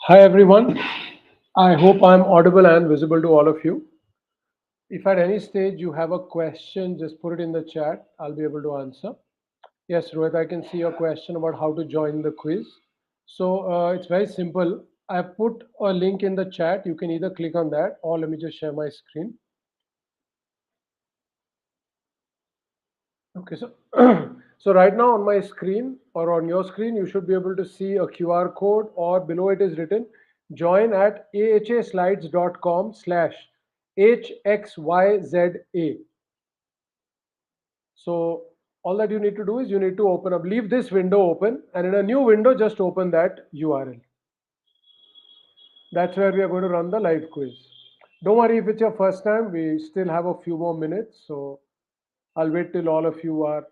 Hi everyone. I hope I'm audible and visible to all of you. If at any stage you have a question, just put it in the chat. I'll be able to answer. Yes, Rohit, I can see your question about how to join the quiz. So it's very simple. I put a link in the chat. You can either click on that or let me just share my screen. Okay, so so right now on my screen or on your screen, you should be able to see a QR code or below it is written join at ahaslides.com/hxyza. So all that you need to do is you need to open up, leave this window open, and in a new window, just open that URL. That's where we are going to run the live quiz. Don't worry if it's your first time, we still have a few more minutes. So I'll wait till all of you are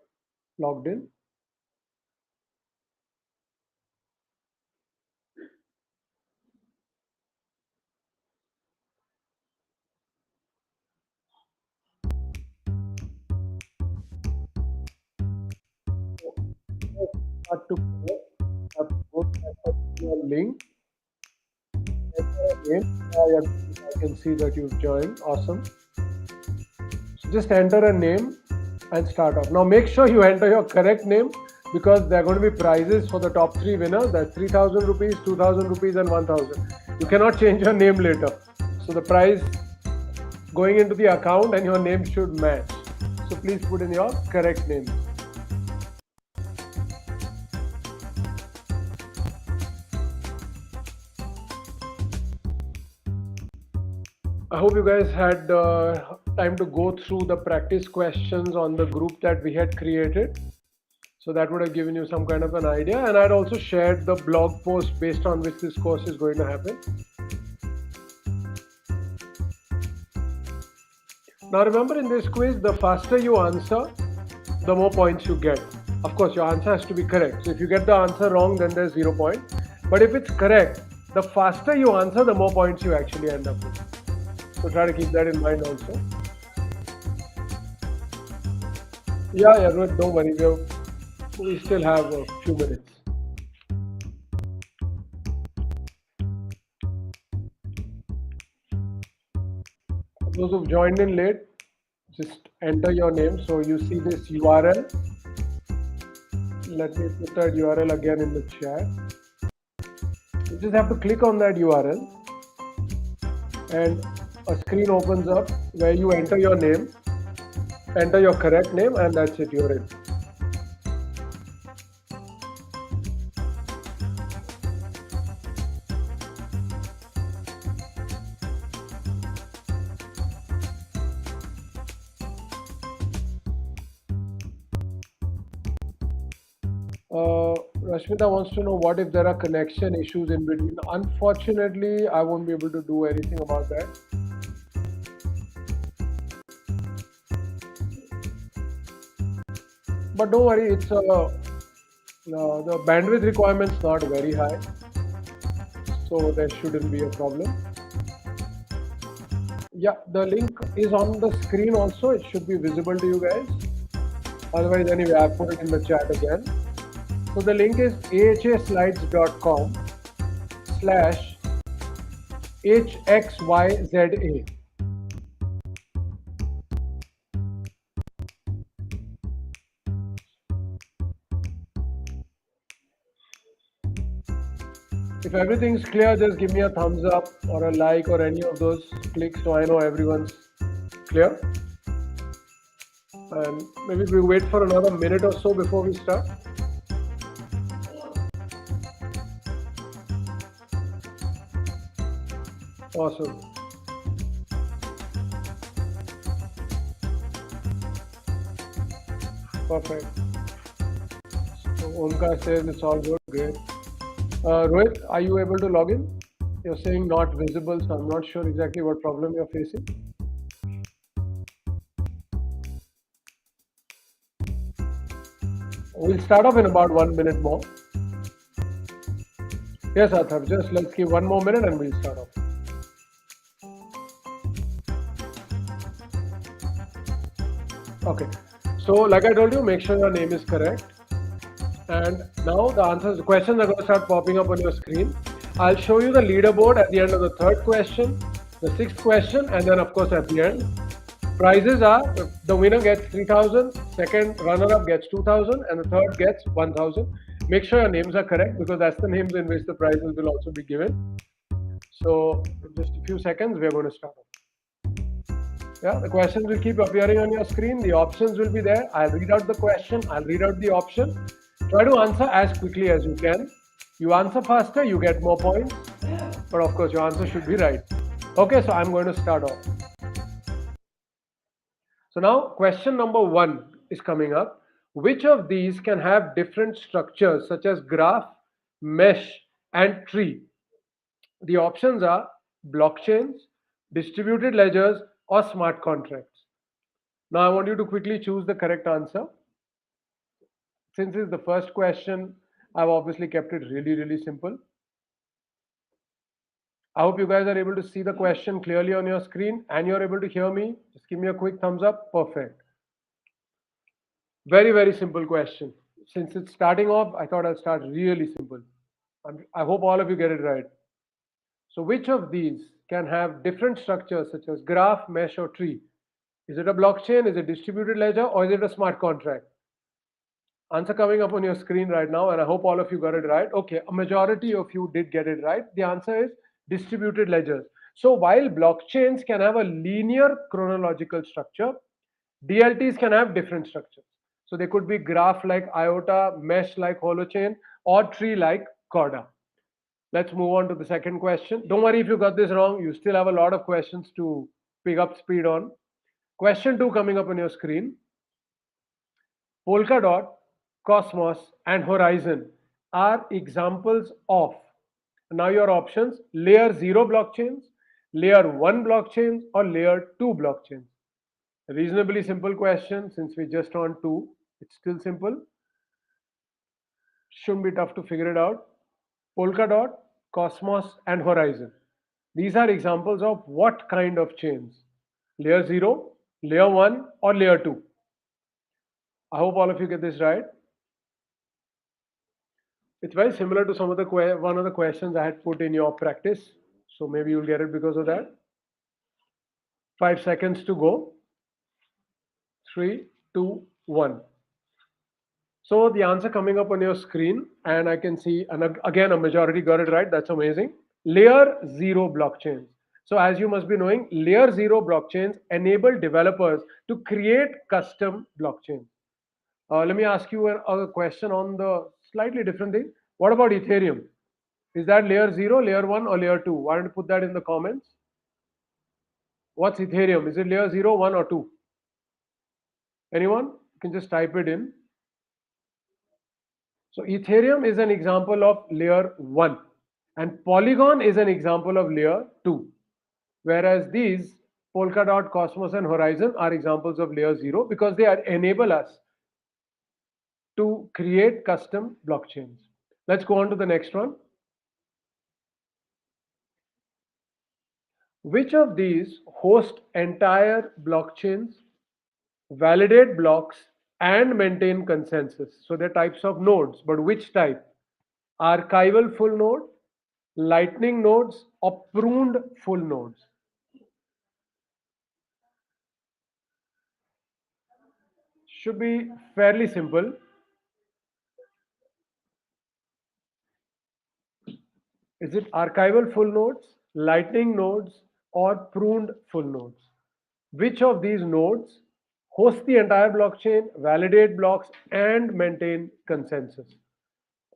logged in. Start to have to go to that particular link, enter a name. I can see that you've joined. Awesome. So just enter a name and start off. Now make sure you enter your correct name because there are going to be prizes for the top three winners. That's 3,000 rupees, 2,000 rupees, and 1,000. You cannot change your name later. So the prize going into the account and your name should match. So please put in your correct name. I hope you guys had time to go through the practice questions on the group that we had created. So that would have given you some kind of an idea. And I'd also shared the blog post based on which this course is going to happen. Now remember, in this quiz, the faster you answer, the more points you get. Of course, your answer has to be correct. So if you get the answer wrong, then there's 0 point. But if it's correct, the faster you answer, the more points you actually end up with. So try to keep that in mind also. Yeah, don't worry. We still have a few minutes. Those who've joined in late, just enter your name. So you see this URL. Let me put that URL again in the chat. You just have to click on that URL and a screen opens up where you enter your name, enter your correct name, and that's it, you're in. Rashmita wants to know what if there are connection issues in between. Unfortunately, I won't be able to do anything about that. But don't worry, it's the bandwidth requirement's not very high, so there shouldn't be a problem. Yeah, the link is on the screen also. It should be visible to you guys. Otherwise, anyway, I'll put it in the chat again. So the link is ahaslides.com/hxyza. If everything's clear, just give me a thumbs up or a like or any of those clicks so I know everyone's clear. And maybe we wait for another minute or so before we start. Awesome. Perfect. So Omkar says it's all good. Great. Rohit, are you able to log in? You're saying not visible, so I'm not sure exactly what problem you're facing. We'll start off in about 1 minute more. Yes, Arthur, just let's give 1 more minute and we'll start off. Okay, so like I told you, make sure your name is correct. And now the answers, the questions are going to start popping up on your screen. I'll show you the leaderboard at the end of the third question, the sixth question, and then of course at the end. Prizes are the winner gets 3,000, second runner-up gets 2,000, and the third gets 1,000. Make sure your names are correct because that's the names in which the prizes will also be given. So, in just a few seconds, we're going to start. Yeah, the questions will keep appearing on your screen. The options will be there. I'll read out the question. I'll read out the option. Try to answer as quickly as you can. You answer faster, you get more points. But of course, your answer should be right. Okay, so I'm going to start off. So now question number 1 is coming up. Which of these can have different structures such as graph, mesh, and tree? The options are blockchains, distributed ledgers, or smart contracts. Now I want you to quickly choose the correct answer. Since it's the first question, I've obviously kept it really, really simple. I hope you guys are able to see the question clearly on your screen and you're able to hear me. Just give me a quick thumbs up. Perfect. Very, very simple question. Since it's starting off, I thought I'll start really simple. I hope all of you get it right. So, which of these can have different structures such as graph, mesh, or tree? Is it a blockchain? Is it distributed ledger? Or is it a smart contract? Answer coming up on your screen right now, and I hope all of you got it right. Okay, a majority of you did get it right. The answer is distributed ledgers. So, while blockchains can have a linear chronological structure, DLTs can have different structures. So they could be graph like IOTA, mesh like Holochain, or tree like Corda. Let's move on to the second question. Don't worry if you got this wrong, you still have a lot of questions to pick up speed on. Question 2 coming up on your screen. Polkadot, Cosmos, and Horizon are examples of, now your options, layer 0 blockchains, layer 1 blockchains, or layer 2 blockchains. A reasonably simple question since we just on 2. It's still simple. Shouldn't be tough to figure it out. Polkadot, Cosmos, and Horizon. These are examples of what kind of chains? Layer 0, layer 1, or layer 2? I hope all of you get this right. It's very similar to some of the one of the questions I had put in your practice. So maybe you'll get it because of that. 5 seconds to go. 3, 2, 1. So the answer coming up on your screen, and I can see, and again, a majority got it right. That's amazing. Layer 0 blockchains. So as you must be knowing, layer 0 blockchains enable developers to create custom blockchains. Let me ask you a question on the slightly different thing. What about Ethereum? Is that layer 0, layer 1, or layer 2? Why don't you put that in the comments? What's Ethereum? Is it layer 0, 1, or 2? Anyone? You can just type it in. So Ethereum is an example of layer 1 and Polygon is an example of layer 2. Whereas these Polkadot, Cosmos and Horizon are examples of layer 0 because they enable us to create custom blockchains. Let's go on to the next one. Which of these host entire blockchains, validate blocks and maintain consensus? So they're types of nodes, but which type? Archival full node, lightning nodes, or pruned full nodes? Should be fairly simple. Is it archival full nodes, lightning nodes, or pruned full nodes? Which of these nodes host the entire blockchain, validate blocks, and maintain consensus?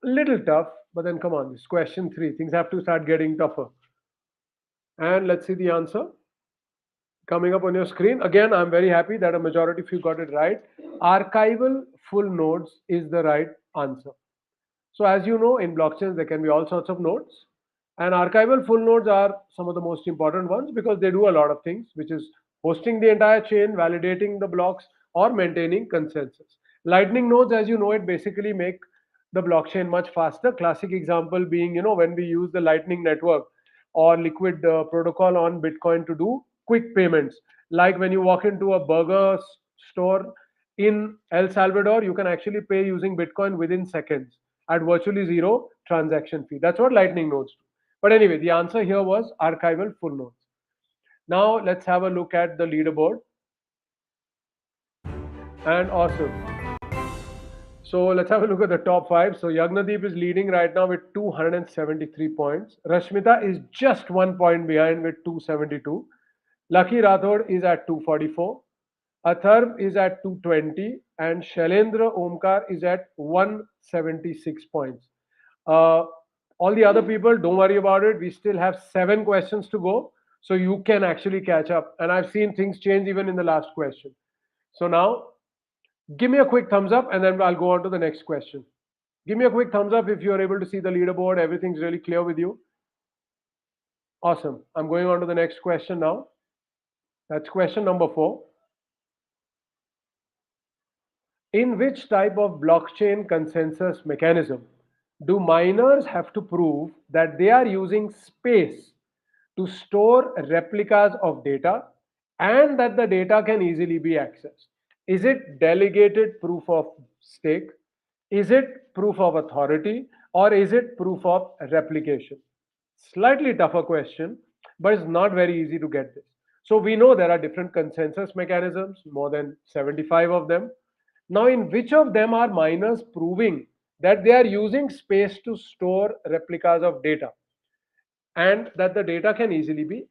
Little tough, but then come on, this question 3. Things have to start getting tougher. And let's see the answer coming up on your screen. Again, I'm very happy that a majority of you got it right. Archival full nodes is the right answer. So as you know, in blockchains, there can be all sorts of nodes. And archival full nodes are some of the most important ones because they do a lot of things, which is hosting the entire chain, validating the blocks, or maintaining consensus. Lightning nodes, as you know it, basically make the blockchain much faster. Classic example being, when we use the Lightning Network or Liquid protocol on Bitcoin to do quick payments. Like when you walk into a burger store in El Salvador, you can actually pay using Bitcoin within seconds at virtually zero transaction fee. That's what Lightning nodes do. But anyway, the answer here was archival full notes. Now let's have a look at the leaderboard. And awesome. So let's have a look at the top five. So Yagnadeep is leading right now with 273 points. Rashmita is just 1 point behind with 272. Lucky Rathod is at 244. Atharv is at 220. And Shailendra Omkar is at 176 points. Uh, all the other people, don't worry about it. We still have 7 questions to go. So you can actually catch up. And I've seen things change even in the last question. So now give me a quick thumbs up and then I'll go on to the next question. Give me a quick thumbs up if you're able to see the leaderboard. Everything's really clear with you. Awesome. I'm going on to the next question now. That's question number 4. In which type of blockchain consensus mechanism do miners have to prove that they are using space to store replicas of data and that the data can easily be accessed? Is it delegated proof of stake? Is it proof of authority? Or is it proof of replication? Slightly tougher question, but it's not very easy to get this. So we know there are different consensus mechanisms, more than 75 of them. Now, in which of them are miners proving that they are using space to store replicas of data and that the data can easily be?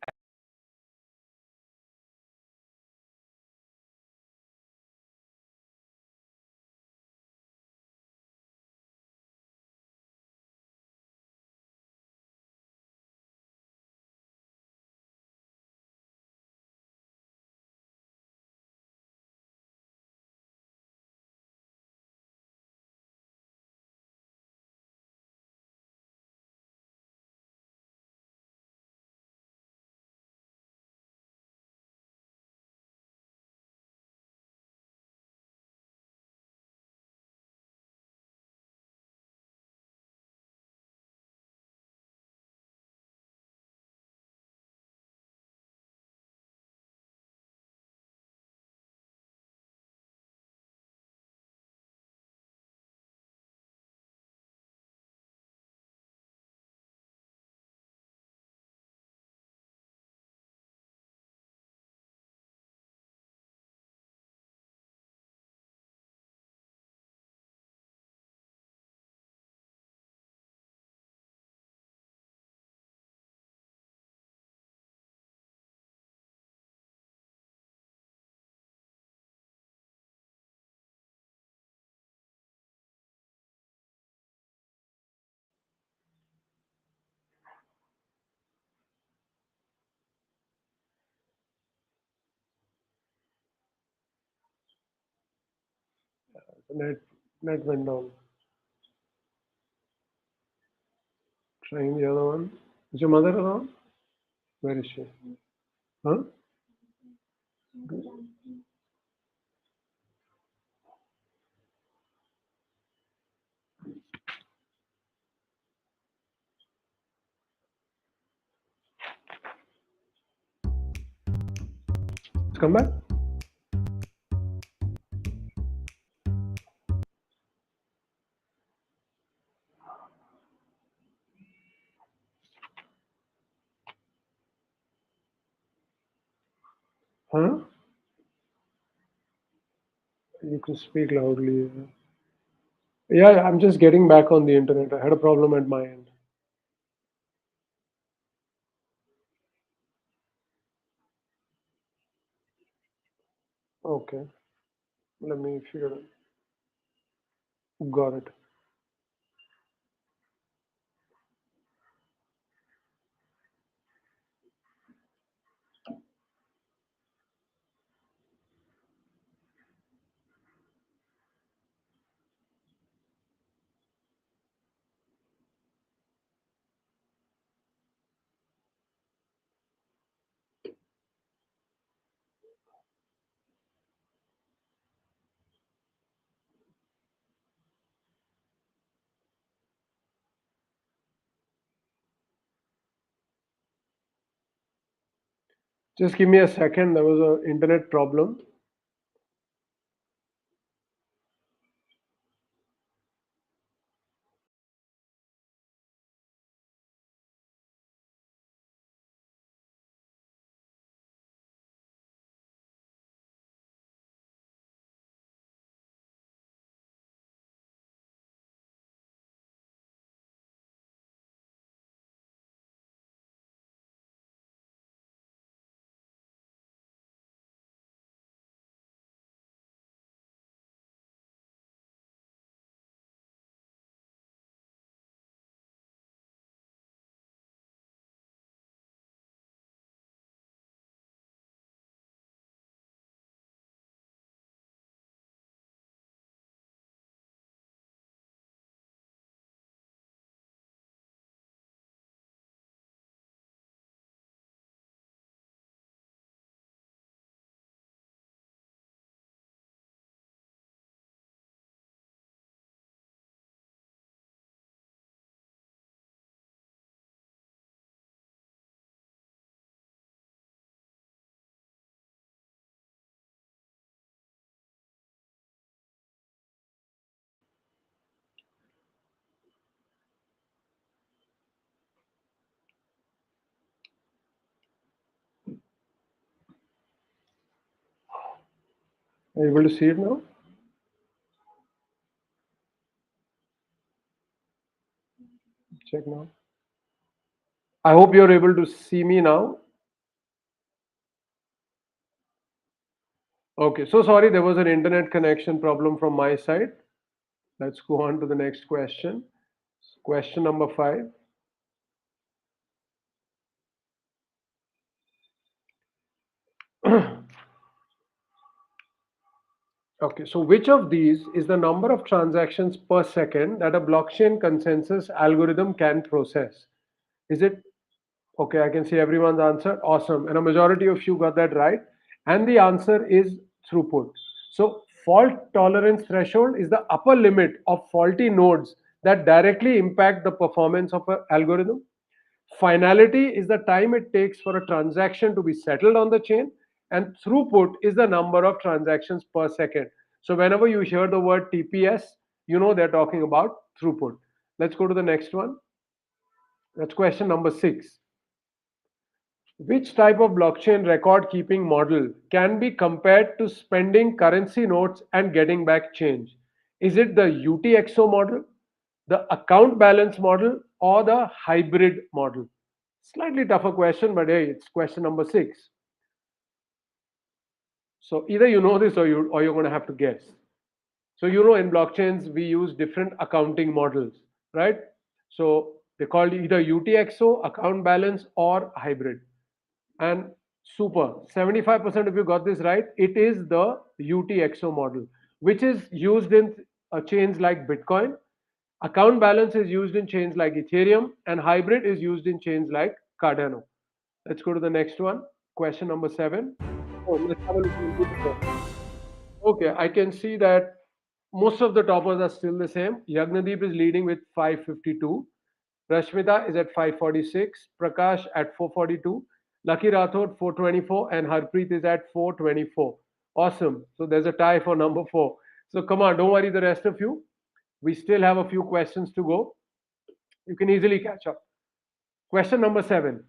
Net, net went down. Trying the other one. Is your mother around? Where is she? Huh? Let's come back. Huh? You can speak loudly. Yeah, I'm just getting back on the internet. I had a problem at my end. Okay, let me figure it. Got it. Just give me a second. There was an internet problem. Are you able to see it now? Check now. I hope you're able to see me now. Okay, so sorry, there was an internet connection problem from my side. Let's go on to the next question. Question number 5. Okay, so which of these is the number of transactions per second that a blockchain consensus algorithm can process? Is it okay? I can see everyone's answer. Awesome. And a majority of you got that right. And the answer is throughput. So, fault tolerance threshold is the upper limit of faulty nodes that directly impact the performance of an algorithm. Finality is the time it takes for a transaction to be settled on the chain, and throughput is the number of transactions per second. So, whenever you hear the word TPS, you know they're talking about throughput. Let's go to the next one. That's question number 6. Which type of blockchain record keeping model can be compared to spending currency notes and getting back change? Is it the UTXO model, the account balance model, or the hybrid model? Slightly tougher question, but hey, it's question number 6. So either you know this or you're going to have to guess. So you know in blockchains we use different accounting models, right? So they're called either UTXO, account balance, or hybrid. And super, 75% of you got this right. It is the UTXO model, which is used in chains like Bitcoin. Account balance is used in chains like Ethereum, and hybrid is used in chains like Cardano. Let's go to the next one. Question number 7. Oh, let's have a look into the book. Okay, I can see that most of the toppers are still the same. Yagnadeep is leading with 552. Rashmita is at 546. Prakash at 442. Lucky Rathod 424. And Harpreet is at 424. Awesome. So there's a tie for number 4. So come on, don't worry, the rest of you. We still have a few questions to go. You can easily catch up. Question number 7.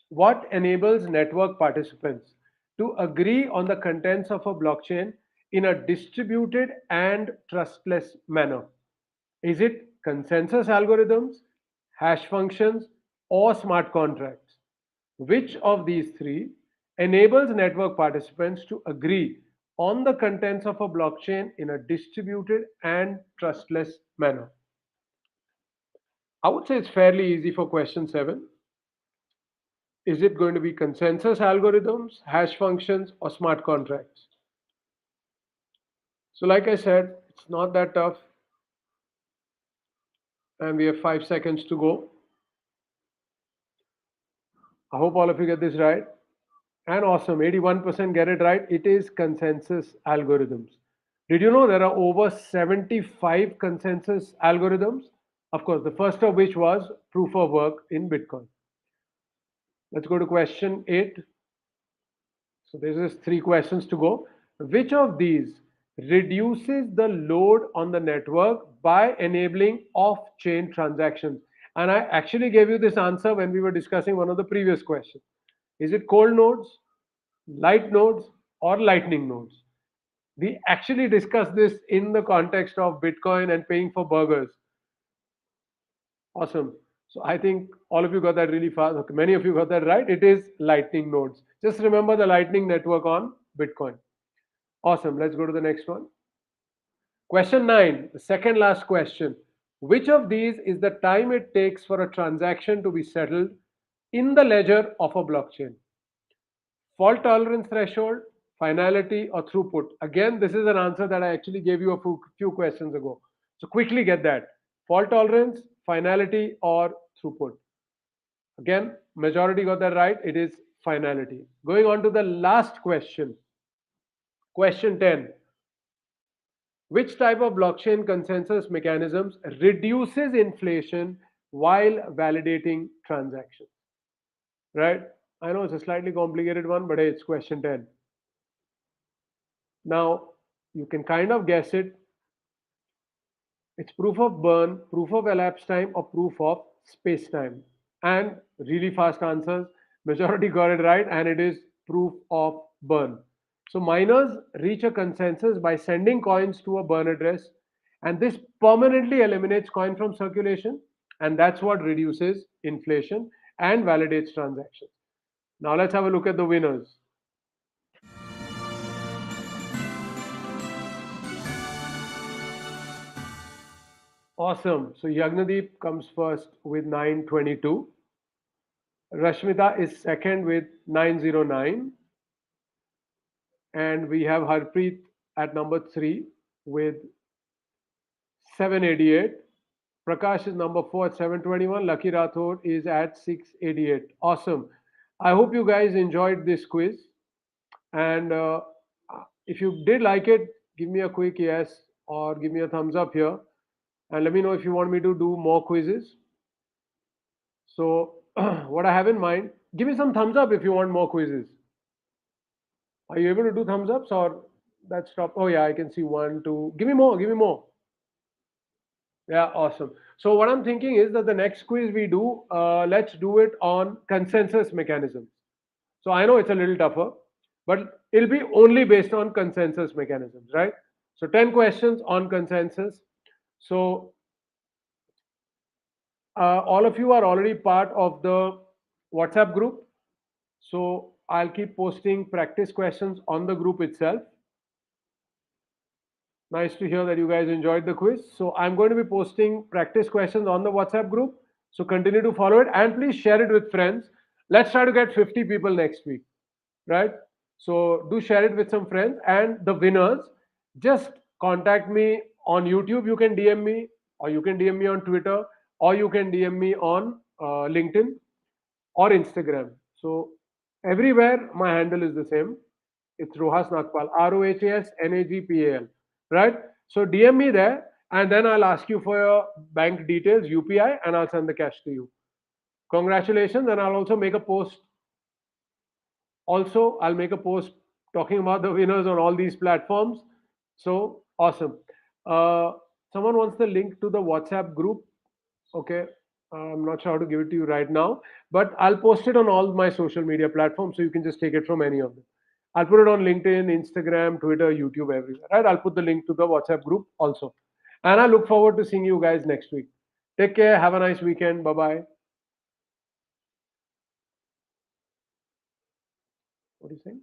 What enables network participants to agree on the contents of a blockchain in a distributed and trustless manner? Is it consensus algorithms, hash functions, or smart contracts? Which of these three enables network participants to agree on the contents of a blockchain in a distributed and trustless manner? I would say it's fairly easy for question 7. Is it going to be consensus algorithms, hash functions, or smart contracts? So, like I said, it's not that tough. And we have 5 seconds to go. I hope all of you get this right. And awesome, 81% get it right. It is consensus algorithms. Did you know there are over 75 consensus algorithms? Of course, the first of which was proof of work in Bitcoin. Let's go to question 8. So this is 3 questions to go. Which of these reduces the load on the network by enabling off-chain transactions? And I actually gave you this answer when we were discussing one of the previous questions. Is it cold nodes, light nodes, or lightning nodes? We actually discussed this in the context of Bitcoin and paying for burgers. Awesome. So I think all of you got that really fast. Okay, many of you got that right. It is lightning nodes. Just remember the lightning network on Bitcoin. Awesome. Let's go to the next one. Question 9, the second last question. Which of these is the time it takes for a transaction to be settled in the ledger of a blockchain? Fault tolerance threshold, finality, or throughput? Again, this is an answer that I actually gave you a few questions ago. So quickly get that. Fault tolerance, finality, or throughput? Again, majority got that right. It is finality. Going on to the last question. Question 10. Which type of blockchain consensus mechanisms reduces inflation while validating transactions? Right? I know it's a slightly complicated one, but hey, it's question 10. Now, you can kind of guess it. It's proof of burn, proof of elapsed time, or proof of space time. And really fast answers. Majority got it right, and it is proof of burn. So miners reach a consensus by sending coins to a burn address, and this permanently eliminates coin from circulation, and that's what reduces inflation and validates transactions. Now let's have a look at the winners. Awesome. So Yagnadeep comes first with 922. Rashmita is second with 909. And we have Harpreet at number 3 with 788. Prakash is number 4 at 721. Lucky Rathod is at 688. Awesome. I hope you guys enjoyed this quiz. And if you did like it, give me a quick yes or give me a thumbs up here. And let me know if you want me to do more quizzes. So, what I have in mind, give me some thumbs up if you want more quizzes. Are you able to do thumbs ups or that stop? Oh, yeah, I can see one, two. Give me more, give me more. Yeah, awesome. So what I'm thinking is that the next quiz we do, let's do it on consensus mechanisms. So I know it's a little tougher, but it'll be only based on consensus mechanisms, right? So 10 questions on consensus. So all of you are already part of the WhatsApp group. So I'll keep posting practice questions on the group itself. Nice to hear that you guys enjoyed the quiz. So I'm going to be posting practice questions on the WhatsApp group. So continue to follow it and please share it with friends. Let's try to get 50 people next week, right? So do share it with some friends and the winners, just contact me on YouTube. You can DM me or you can DM me on Twitter or you can DM me on LinkedIn or Instagram. So everywhere my handle is the same. It's Rohas Nagpal, ROHASNAGPAL, right? So DM me there, and then I'll ask you for your bank details, UPI, and I'll send the cash to you. Congratulations, and I'll also make a post. Also, I'll make a post talking about the winners on all these platforms. So awesome. Uh, Someone wants the link to the WhatsApp group. Okay, I'm not sure how to give it to you right now, but I'll post it on all my social media platforms so you can just take it from any of them. I'll put it on LinkedIn, Instagram, Twitter, YouTube, everywhere. Right? I'll put the link to the WhatsApp group also. And I look forward to seeing you guys next week. Take care. Have a nice weekend. Bye bye. What are you saying?